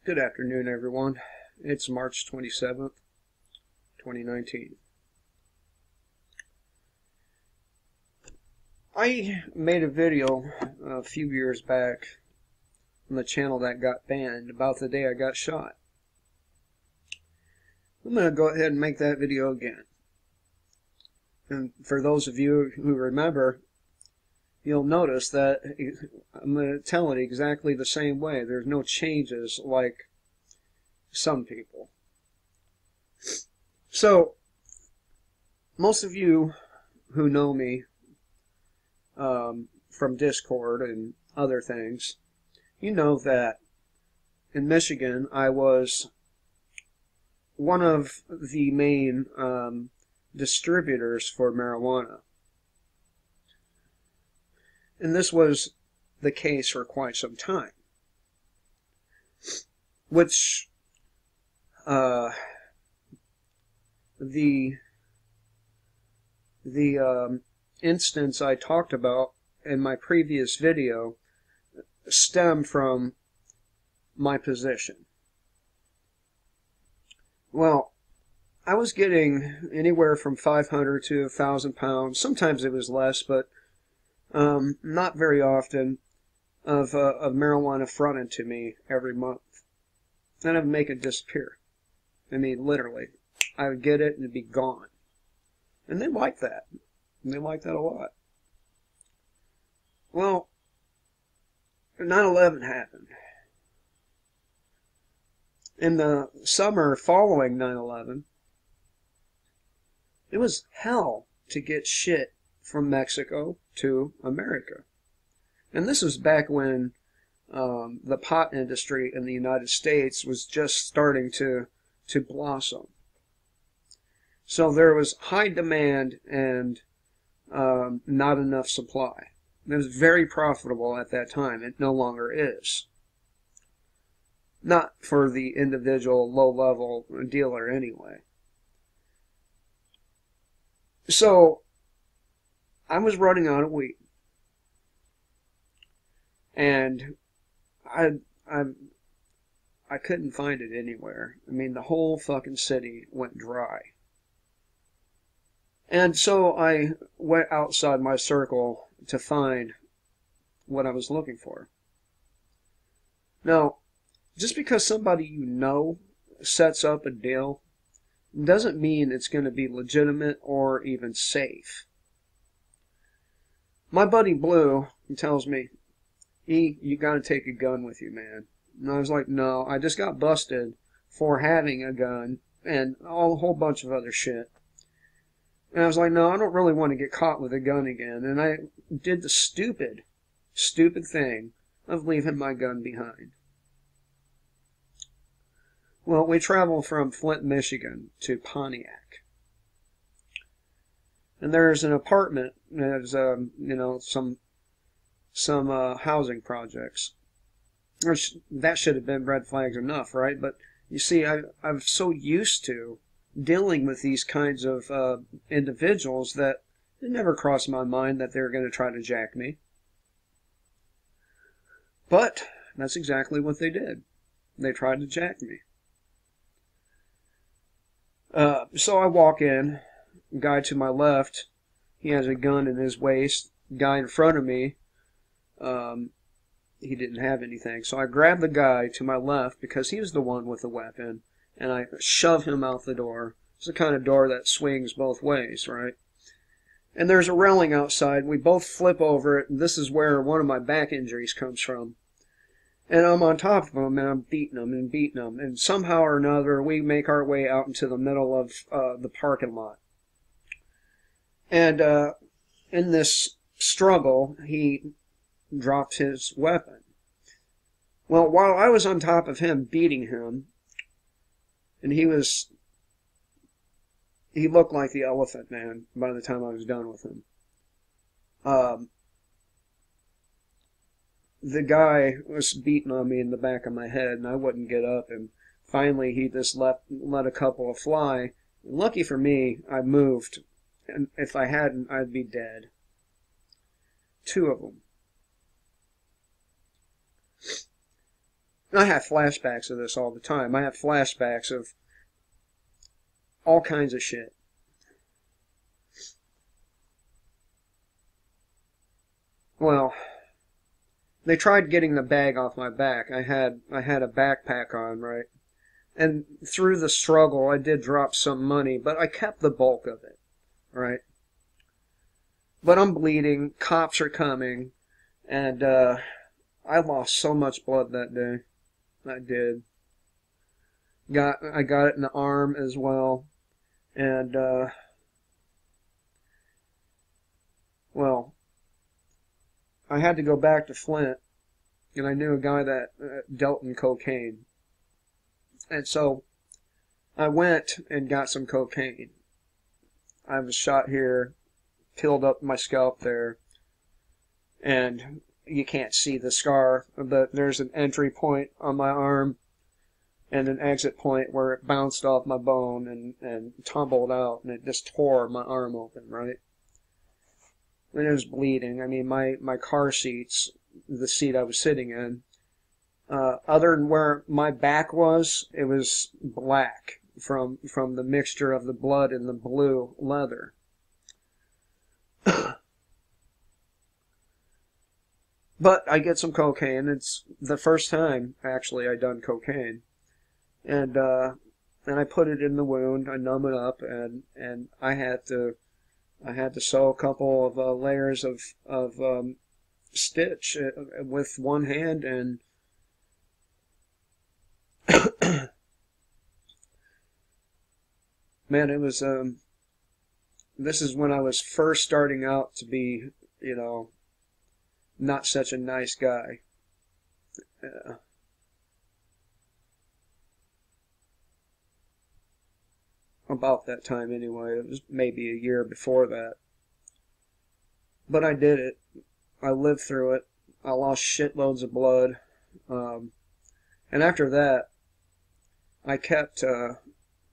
Good afternoon, everyone. It's March 27th, 2019. I made a video a few years back on the channel that got banned about the day I got shot. I'm going to go ahead and make that video again. And for those of you who remember, you'll notice that I'm going to tell it exactly the same way. There's no changes like some people. So, most of you who know me from Discord and other things, you know that in Michigan I was one of the main distributors for marijuana. And this was the case for quite some time, which the instance I talked about in my previous video stemmed from my position. Well, I was getting anywhere from 500 to 1,000 pounds. Sometimes it was less, but not very often, of marijuana fronted to me every month. And I would make it disappear. I mean, literally. I would get it and it'd be gone. And they liked that. And they liked that a lot. Well, 9/11 happened. In the summer following 9/11, it was hell to get shit from Mexico to America. And this was back when the pot industry in the United States was just starting to blossom. So there was high demand and not enough supply. It was very profitable at that time. It no longer is. Not for the individual low-level dealer anyway. So I was running out of weed. And I couldn't find it anywhere. I mean, the whole fucking city went dry. And so I went outside my circle to find what I was looking for. Now, just because somebody you know sets up a deal doesn't mean it's going to be legitimate or even safe. My buddy Blue tells me, you got to take a gun with you, man. And I was like, no, I just got busted for having a gun and a whole bunch of other shit. And I was like, no, I don't really want to get caught with a gun again. And I did the stupid thing of leaving my gun behind. Well, we traveled from Flint, Michigan to Pontiac. And there's an apartment, there's, some housing projects. That should have been red flags enough, right? But you see, I'm so used to dealing with these kinds of individuals that it never crossed my mind that they were going to try to jack me. But that's exactly what they did. They tried to jack me. So I walk in. Guy to my left, he has a gun in his waist. Guy in front of me, he didn't have anything. So I grabbed the guy to my left because he was the one with the weapon, and I shove him out the door. It's the kind of door that swings both ways, right? And there's a railing outside. We both flip over it, and this is where one of my back injuries comes from. And I'm on top of him, and I'm beating him and beating him. And somehow or another, we make our way out into the middle of the parking lot. And in this struggle, he dropped his weapon. Well, while I was on top of him beating him, and he looked like the Elephant Man by the time I was done with him. The guy was beating on me in the back of my head, and I wouldn't get up, and finally he just let a couple fly. Lucky for me, I moved, and if I hadn't, I'd be dead. 2 of them. I have flashbacks of this all the time. I have flashbacks of all kinds of shit. Well, they tried getting the bag off my back. I had a backpack on, right? And through the struggle, I did drop some money, but I kept the bulk of it, right? But I'm bleeding. Cops are coming, and I lost so much blood that day. I did. I got it in the arm as well, and well, I had to go back to Flint, and I knew a guy that dealt in cocaine, and so I went and got some cocaine. I was shot here, peeled up my scalp there, and you can't see the scar, but there's an entry point on my arm and an exit point where it bounced off my bone and tumbled out, and it just tore my arm open, right? And it was bleeding. I mean, my car seats, the seat I was sitting in, other than where my back was, it was black from the mixture of the blood and the blue leather. But I get some cocaine. It's the first time, actually, I done cocaine. And I put it in the wound. I numb it up, and I had to sew a couple of layers of stitch with one hand, and man, it was this is when I was first starting out to be, not such a nice guy. About that time anyway. It was maybe a year before that. But I did it. I lived through it. I lost shitloads of blood. And after that, I kept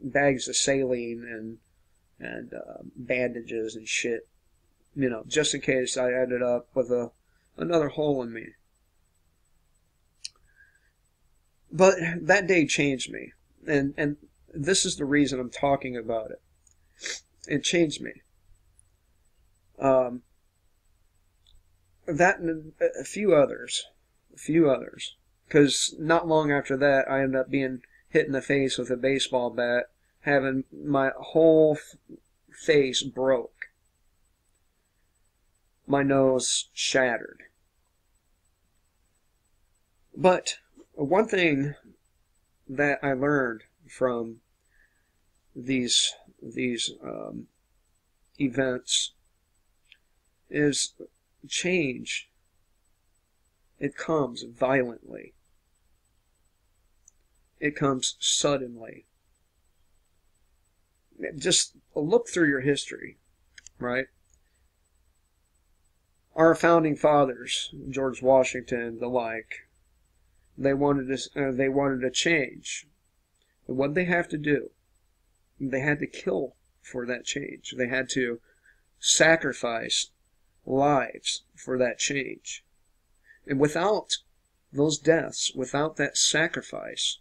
bags of saline and bandages and shit, just in case I ended up with another hole in me. But that day changed me, and this is the reason I'm talking about it. It changed me. That and a few others, because not long after that, I ended up being hit in the face with a baseball bat, having my whole face broke, my nose shattered. But one thing that I learned from these events is change. It comes violently. It comes suddenly. Just look through your history, right? Our founding fathers, George Washington, the like, they wanted a change. And what they have to do? They had to kill for that change. They had to sacrifice lives for that change. And without those deaths, without that sacrifice,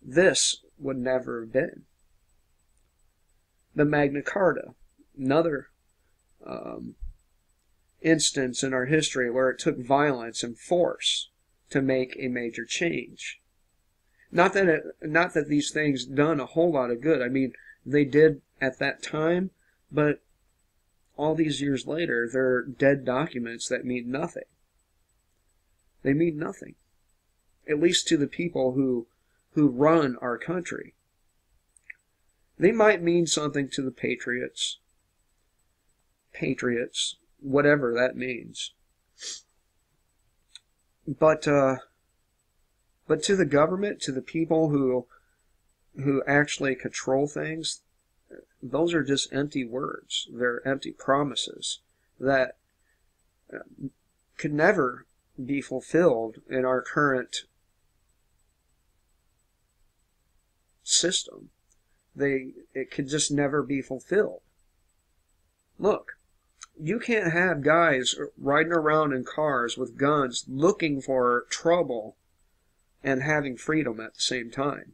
this would never have been. The Magna Carta, another instance in our history where it took violence and force to make a major change. Not that these things done a whole lot of good. I mean, they did at that time, but all these years later, they're dead documents that mean nothing. They mean nothing. At least to the people who run our country. They might mean something to the patriots, whatever that means. But to the government, to the people who actually control things, those are just empty words. They're empty promises that could never be fulfilled in our current system. It could just never be fulfilled. Look, you can't have guys riding around in cars with guns looking for trouble and having freedom at the same time.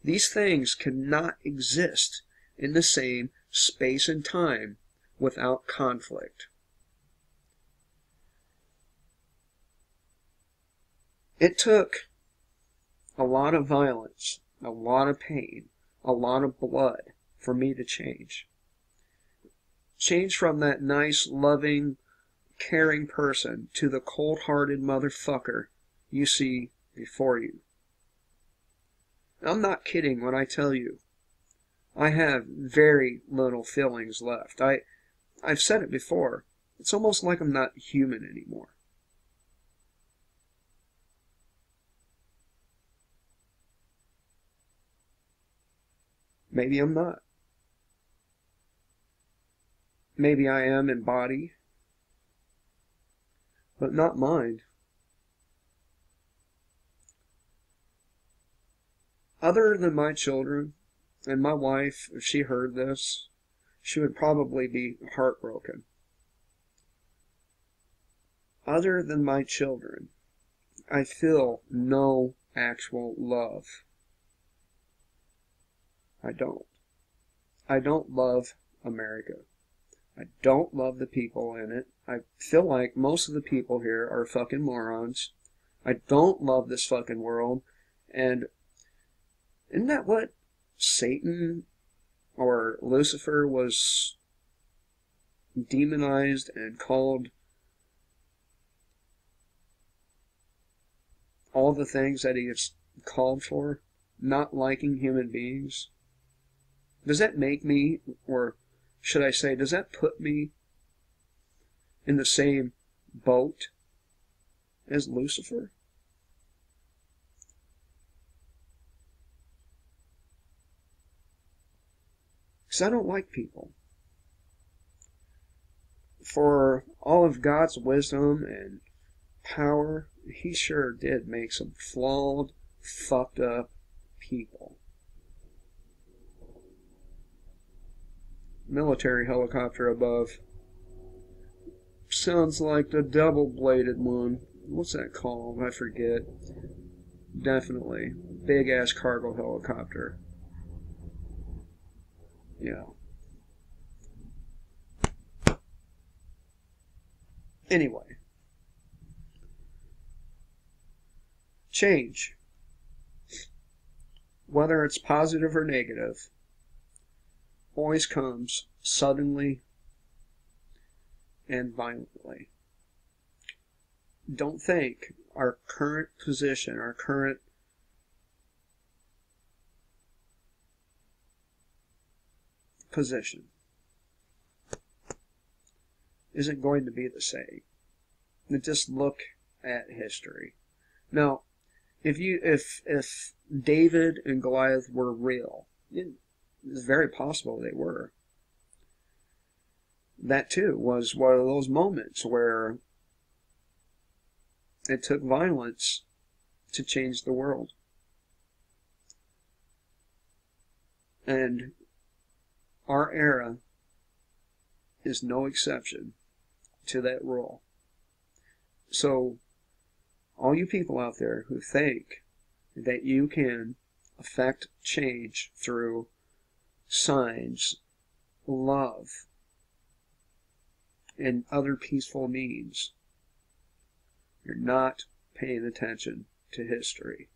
These things cannot exist in the same space and time without conflict. It took a lot of violence, a lot of pain, a lot of blood for me to change. Change from that nice, loving, caring person to the cold-hearted motherfucker you see before you. I'm not kidding when I tell you I have very little feelings left. I've said it before. It's almost like I'm not human anymore. Maybe I'm not. Maybe I am in body, but not mind. Other than my children and my wife, if she heard this, she would probably be heartbroken. Other than my children, I feel no actual love. I don't. I don't love America. I don't love the people in it. I feel like most of the people here are fucking morons. I don't love this fucking world. And isn't that what Satan or Lucifer was demonized and called all the things that he is called for? Not liking human beings? Does that make me, or should I say, does that put me in the same boat as Lucifer? Because I don't like people. For all of God's wisdom and power, he sure did make some flawed, fucked up people. Military helicopter above. Sounds like the double-bladed one. What's that called? I forget. Definitely. Big-ass cargo helicopter. Yeah. Anyway. Change. Whether it's positive or negative, always comes suddenly and violently. Don't think our current position, our current position isn't going to be the same. Just look at history. Now, if David and Goliath were real, it's very possible they were. That too was one of those moments where it took violence to change the world. And our era is no exception to that rule. So, all you people out there who think that you can affect change through signs, love, and other peaceful means, you're not paying attention to history.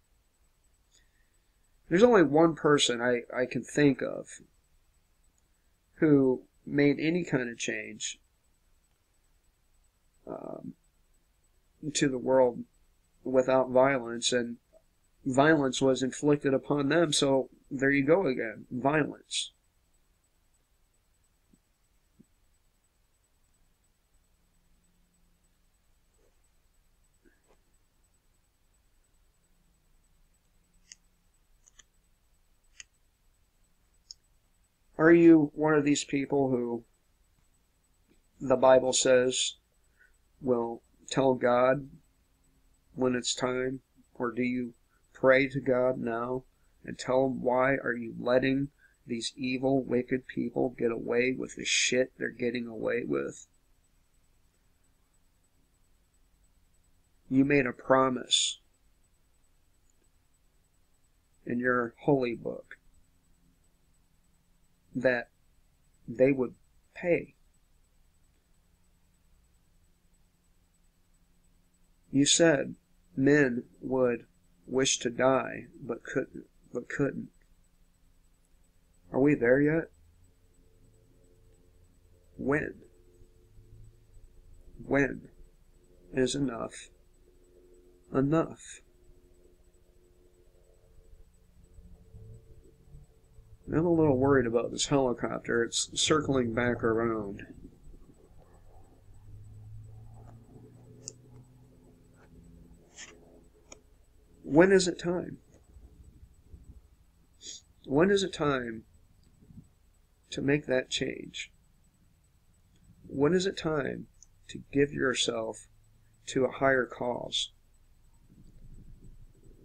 There's only one person I can think of who made any kind of change to the world without violence, and violence was inflicted upon them, so there you go again, violence. Are you one of these people who the Bible says will tell God when it's time? Or do you pray to God now and tell him, why are you letting these evil, wicked people get away with the shit they're getting away with? You made a promise in your holy book that they would pay. You said men would wish to die, but couldn't. Are we there yet? When? When is enough enough? I'm a little worried about this helicopter. It's circling back around. When is it time? When is it time to make that change? When is it time to give yourself to a higher cause?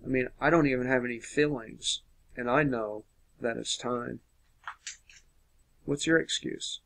I mean, I don't even have any feelings, and I know that it's time. What's your excuse?